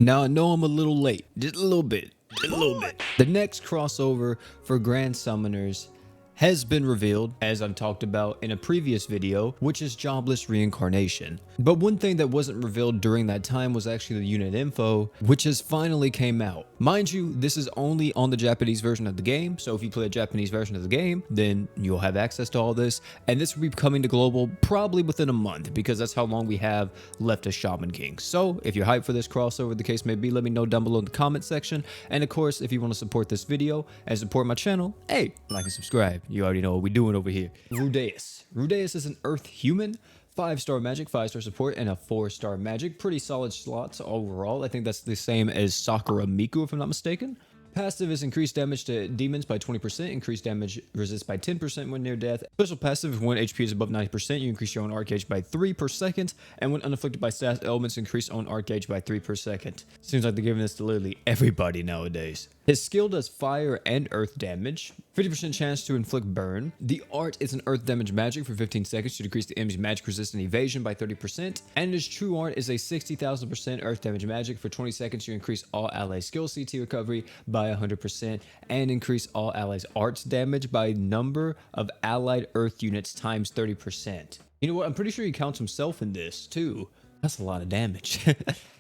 Now I know I'm a little late, just a little bit, The next crossover for Grand Summoners has been revealed, as I've talked about in a previous video, which is Jobless Reincarnation. But one thing that wasn't revealed during that time was actually the unit info, which has finally came out. Mind you, this is only on the Japanese version of the game, so if you play a Japanese version of the game, then you'll have access to all this, and this will be coming to global probably within a month, because that's how long we have left as Shaman King. So if you're hyped for this crossover, the case may be, let me know down below in the comment section, and of course, if you want to support this video and support my channel, hey, like and subscribe. You already know what we're doing over here. Rudeus. Rudeus is an Earth human. 5-star magic, 5-star support, and a 4-star magic. Pretty solid slots overall. I think that's the same as Sakura Miku, if I'm not mistaken. Passive is increased damage to demons by 20%, increased damage resist by 10% when near death. Special passive, if when HP is above 90%, you increase your own arc gauge by 3 per second, and when unafflicted by status elements, increase own arc gauge by 3 per second. Seems like they're giving this to literally everybody nowadays. His skill does fire and earth damage, 50% chance to inflict burn. The art is an earth damage magic for 15 seconds to decrease the enemy's magic resistant evasion by 30%, and his true art is a 60,000% earth damage magic for 20 seconds to increase all allies skill CT recovery by 100% and increase all allies arts damage by number of allied earth units times 30%. You know what? I'm pretty sure he counts himself in this too. That's a lot of damage.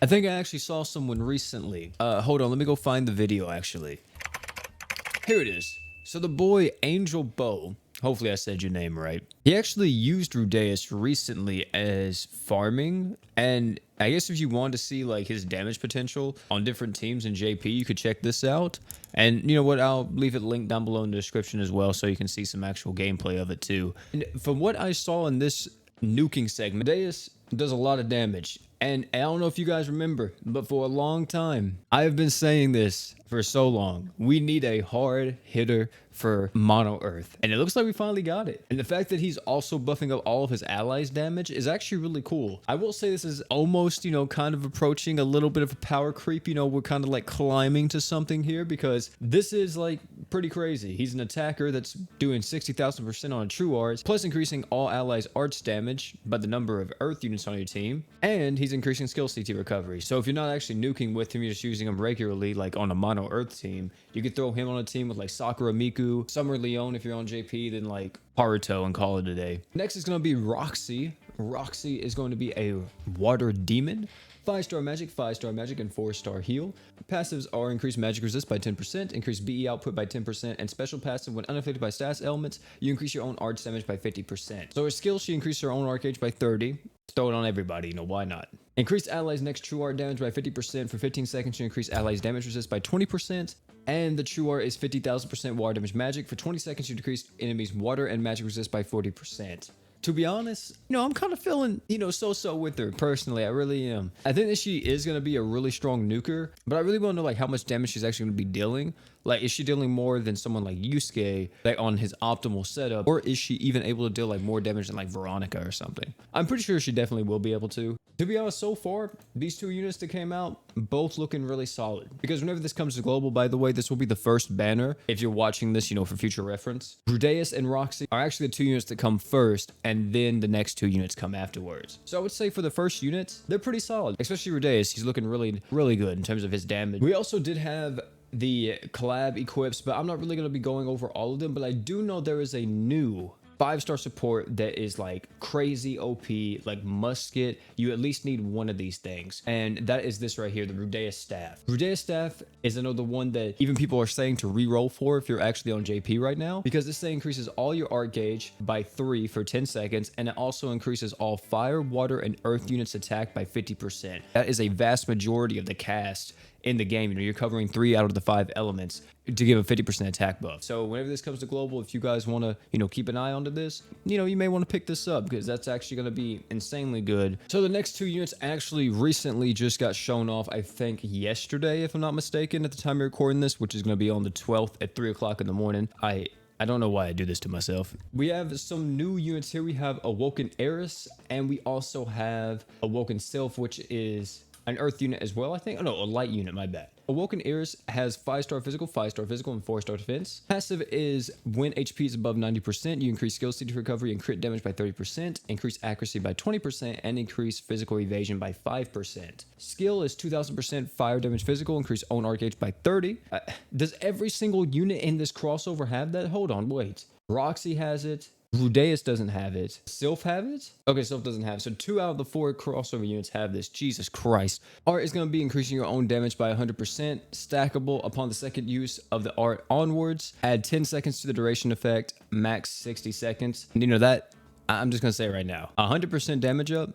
I think I actually saw someone recently. Hold on, let me go find the video actually. Here it is. So the boy Angel Bow, hopefully I said your name right. He actually used Rudeus recently as farming, and I guess if you want to see like his damage potential on different teams in JP, you could check this out. And you know what, I'll leave it linked down below in the description as well so you can see some actual gameplay of it too. And from what I saw in this nuking segment, Rudeus does a lot of damage. And I don't know if you guys remember, but for a long time, I've been saying this for so long. We need a hard hitter for Mono Earth. And it looks like we finally got it. And the fact that he's also buffing up all of his allies' damage is actually really cool. I will say this is almost, you know, kind of approaching a little bit of a power creep. You know, we're kind of like climbing to something here because this is like pretty crazy. He's an attacker that's doing 60,000% on a true arts, plus increasing all allies' arts damage by the number of earth units on your team. And he's increasing skill CT recovery. So if you're not actually nuking with him, you're just using him regularly, like on a mono earth team, you could throw him on a team with like Sakura Miku, Summer Leon if you're on JP, then like Haruto and call it a day. Next is going to be Roxy. Roxy is going to be a water demon. 5-star magic, 5-star magic, and 4-star heal. Passives are increased magic resist by 10%, increased BE output by 10%, and special passive when unaffected by status elements, you increase your own arts damage by 50%. So her skill, she increased her own arc gauge by 30. Throw it on everybody, you know, why not? Increased allies next true art damage by 50% for 15 seconds to increase allies damage resist by 20%. And the true art is 50,000% water damage magic. For 20 seconds to decrease enemies water and magic resist by 40%. To be honest, you know, I'm kind of feeling, you know, so-so with her personally. I really am. I think that she is going to be a really strong nuker, but I really want to know like how much damage she's actually going to be dealing. Like, is she dealing more than someone like Yusuke, like on his optimal setup, or is she even able to deal like more damage than like Veronica or something? I'm pretty sure she definitely will be able to. To be honest, so far, these two units that came out, both looking really solid. Because whenever this comes to global, by the way, this will be the first banner. If you're watching this, you know, for future reference. Rudeus and Roxy are actually the two units that come first, and then the next two units come afterwards. So I would say for the first units, they're pretty solid. Especially Rudeus, he's looking really, really good in terms of his damage. We also did have the collab equips, but I'm not really going to be going over all of them, but I do know there is a new 5-star support that is like crazy OP, like musket. You at least need one of these things, and that is this right here, the Rudeus staff. Rudeus staff is another one that even people are saying to re-roll for if you're actually on JP right now, because this thing increases all your art gauge by 3 for 10 seconds, and it also increases all fire, water, and earth units attack by 50%. That is a vast majority of the cast in the game. You know, you're covering 3 out of the 5 elements to give a 50% attack buff. So whenever this comes to global, if you guys want to, you know, keep an eye onto this, you know, you may want to pick this up because that's actually going to be insanely good. So the next two units actually recently just got shown off, I think yesterday, if I'm not mistaken, at the time of recording this, which is going to be on the 12th at 3 o'clock in the morning. I don't know why I do this to myself. We have some new units here. We have Awoken Eris, and we also have Awoken Sylph, which is an earth unit as well, I think. Oh no, a light unit, my bad. Awoken Eris has 5-star physical, 5-star physical, and 4-star defense. Passive is when HP is above 90%, you increase skill CD recovery and crit damage by 30%, increase accuracy by 20%, and increase physical evasion by 5%. Skill is 2000% fire damage physical, increase own arc gauge by 30. Does every single unit in this crossover have that? Hold on, wait. Roxy has it. Rudeus doesn't have it. Sylph have it? Okay, Sylph doesn't have it. So 2 out of the 4 crossover units have this. Jesus Christ. Art is going to be increasing your own damage by 100%. Stackable upon the second use of the art onwards. Add 10 seconds to the duration effect. Max 60 seconds. And you know that, I'm just going to say it right now. 100% damage up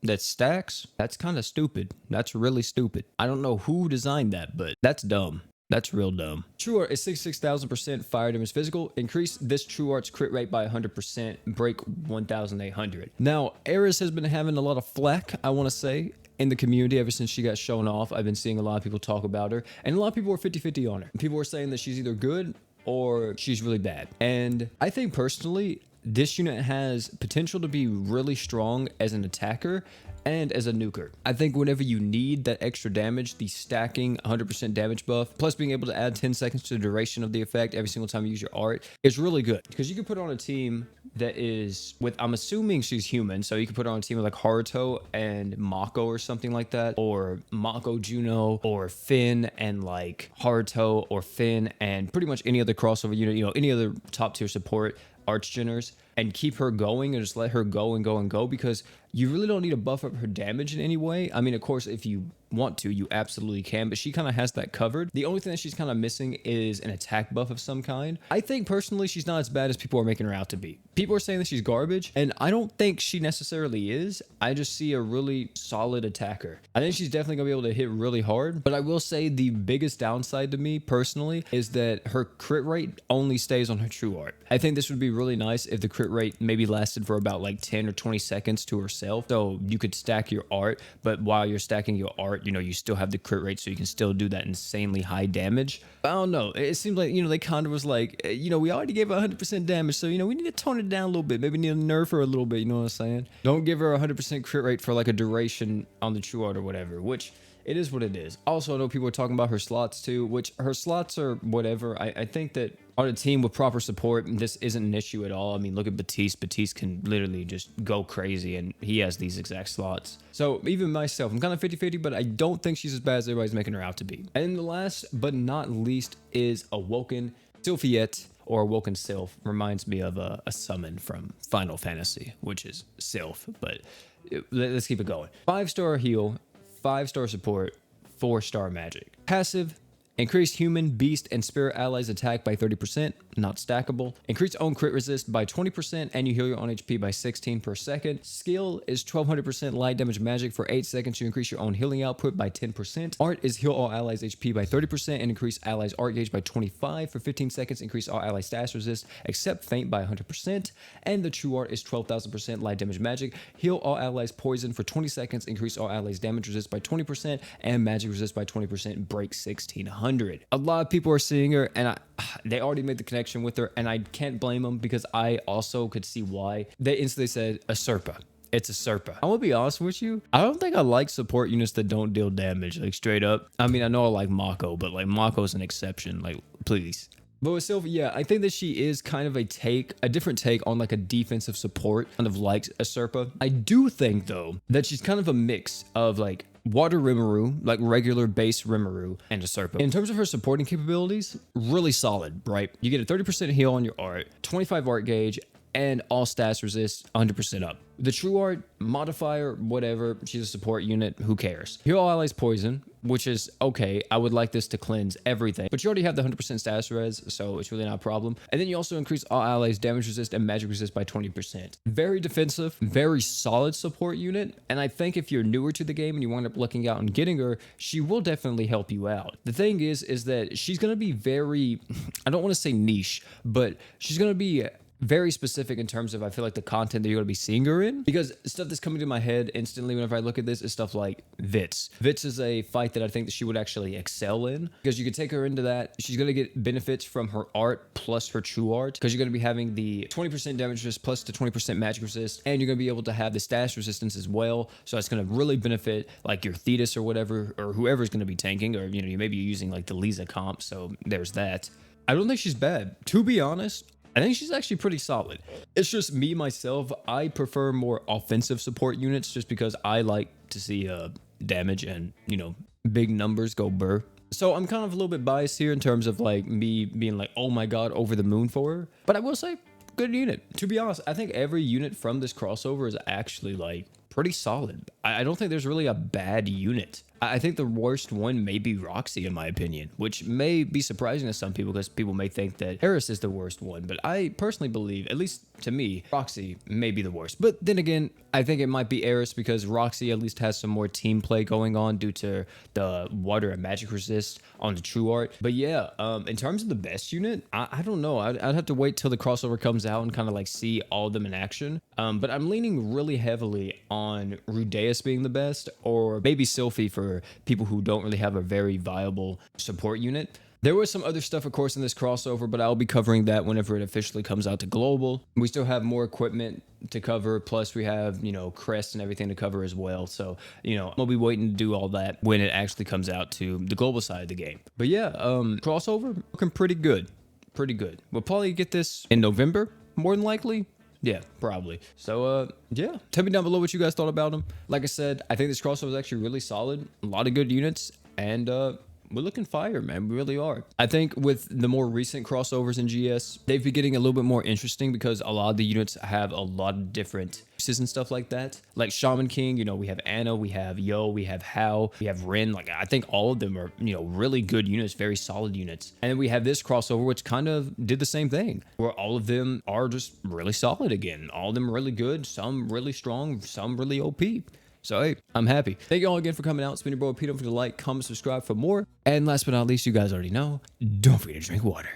that stacks, that's kind of stupid. That's really stupid. I don't know who designed that, but that's dumb. That's real dumb. True Art is 66,000% fire damage physical. Increase this True Art's crit rate by 100%. Break 1,800. Now, Eris has been having a lot of flack, I want to say, in the community ever since she got shown off. I've been seeing a lot of people talk about her. And a lot of people are 50-50 on her. People were saying that she's either good or she's really bad. And I think personally, this unit has potential to be really strong as an attacker and as a nuker. I think whenever you need that extra damage, the stacking 100% damage buff, plus being able to add 10 seconds to the duration of the effect every single time you use your art, is really good. Because you can put on a team that is with, I'm assuming she's human, so you can put her on a team with like Haruto and Mako or something like that, or Mako Juno, or Finn and like Haruto, or Finn and pretty much any other crossover unit, you know, any other top tier support archgeners, and keep her going and just let her go and go and go, because you really don't need to buff up her damage in any way. I mean, of course, if you want to, you absolutely can, but she kind of has that covered. The only thing that she's kind of missing is an attack buff of some kind. I think personally she's not as bad as people are making her out to be. People are saying that she's garbage, and I don't think she necessarily is. I just see a really solid attacker. I think she's definitely gonna be able to hit really hard, but I will say the biggest downside to me personally is that her crit rate only stays on her True Art. I think this would be really nice if the crit rate maybe lasted for about like 10 or 20 seconds to herself, so you could stack your art, but while you're stacking your art, you know, you still have the crit rate, so you can still do that insanely high damage. I don't know, it seems like, you know, they kind of was like, you know, we already gave her 100% damage, so, you know, we need to tone it down a little bit, maybe need to nerf her a little bit, you know what I'm saying? Don't give her 100% crit rate for like a duration on the True Art or whatever, which it is what it is. Also, I know people are talking about her slots too, which her slots are whatever. I think that on a team with proper support, this isn't an issue at all. I mean, look at Batiste. Batiste can literally just go crazy, and he has these exact slots. So even myself, I'm kind of 50-50, but I don't think she's as bad as everybody's making her out to be. And the last but not least is Awoken Sofia, or Awoken Sylph. Reminds me of a summon from Final Fantasy, which is Sylph, but let's keep it going. 5-star heal, 5-star support, 4-star magic. Passive, increase human, beast, and spirit allies attack by 30%, not stackable. Increase own crit resist by 20%, and you heal your own HP by 16 per second. Skill is 1200% light damage magic for 8 seconds to increase your own healing output by 10%. Art is heal all allies HP by 30% and increase allies art gauge by 25 for 15 seconds. Increase all allies status resist except faint by 100%. And the true art is 12,000% light damage magic. Heal all allies poison for 20 seconds. Increase all allies damage resist by 20% and magic resist by 20%. Break 1600. A lot of people are seeing her, and they already made the connection with her, and I can't blame them because I also could see why. They instantly said a Serpa. It's a Serpa. I'm gonna be honest with you, I don't think I like support units that don't deal damage, like straight up. I mean, I know I like Mako, but like Mako's an exception, like please. But with Sylvia, yeah, I think that she is kind of a different take on like a defensive support, kind of like a Serpa. I do think though that she's kind of a mix of like Water Rimuru, like regular base Rimuru, and a Serpa. In terms of her supporting capabilities, really solid, right? You get a 30% heal on your art, 25 art gauge, and all stats resist 100% up. The true art modifier, whatever, she's a support unit, who cares? Heal all allies poison, which is okay. I would like this to cleanse everything, but you already have the 100% status res, so it's really not a problem. And then you also increase all allies damage resist and magic resist by 20%. Very defensive, very solid support unit, and I think if you're newer to the game and you wind up looking out and getting her, she will definitely help you out. The thing is that she's gonna be very, I don't want to say niche, but she's gonna be very specific in terms of I feel like the content that you're going to be seeing her in, because stuff that's coming to my head instantly whenever I look at this is stuff like Vitz. Vitz is a fight that I think that she would actually excel in, because you could take her into that. She's going to get benefits from her art plus her true art, because you're going to be having the 20% damage resist plus the 20% magic resist, and you're going to be able to have the stash resistance as well. So it's going to really benefit like your Thetis or whatever, or whoever's going to be tanking, or you know, you maybe using like the Lisa comp. So there's that. I don't think she's bad, to be honest. I think she's actually pretty solid. It's just me, myself, I prefer more offensive support units just because I like to see damage and, you know, big numbers go burr. So I'm kind of a little bit biased here in terms of like me being like, oh my god, over the moon for her. But I will say, good unit. To be honest, I think every unit from this crossover is actually like pretty solid. I don't think there's really a bad unit. I think the worst one may be Roxy, in my opinion, which may be surprising to some people because people may think that Eris is the worst one. But I personally believe, at least to me, Roxy may be the worst. But then again, I think it might be Eris because Roxy at least has some more team play going on due to the water and magic resist on the true art. But yeah, in terms of the best unit, I don't know. I'd have to wait till the crossover comes out and kind of like see all of them in action. But I'm leaning really heavily on Rudeus being the best, or maybe Sylphie for people who don't really have a very viable support unit. There was some other stuff, of course, in this crossover, but I'll be covering that whenever it officially comes out to global. We still have more equipment to cover, plus we have, you know, crests and everything to cover as well. So, you know, I'll be waiting to do all that when it actually comes out to the global side of the game. But yeah, crossover looking pretty good. Pretty good. We'll probably get this in November, more than likely. Yeah, probably. So, yeah. Tell me down below what you guys thought about them. Like I said, I think this crossover is actually really solid. A lot of good units. And, we're looking fire, man. We really are. I think with the more recent crossovers in GS, they've been getting a little bit more interesting because a lot of the units have a lot of different uses and stuff like that. Like Shaman King, you know, we have Anna, we have Yo, we have Hao, we have Rin. Like, I think all of them are, you know, really good units, very solid units. And then we have this crossover, which kind of did the same thing, where all of them are just really solid again. All of them really good, some really strong, some really OP. So, hey, I'm happy. Thank you all again for coming out. It's been your boy Pete. Don't forget to like, comment, subscribe for more. And last but not least, you guys already know, don't forget to drink water.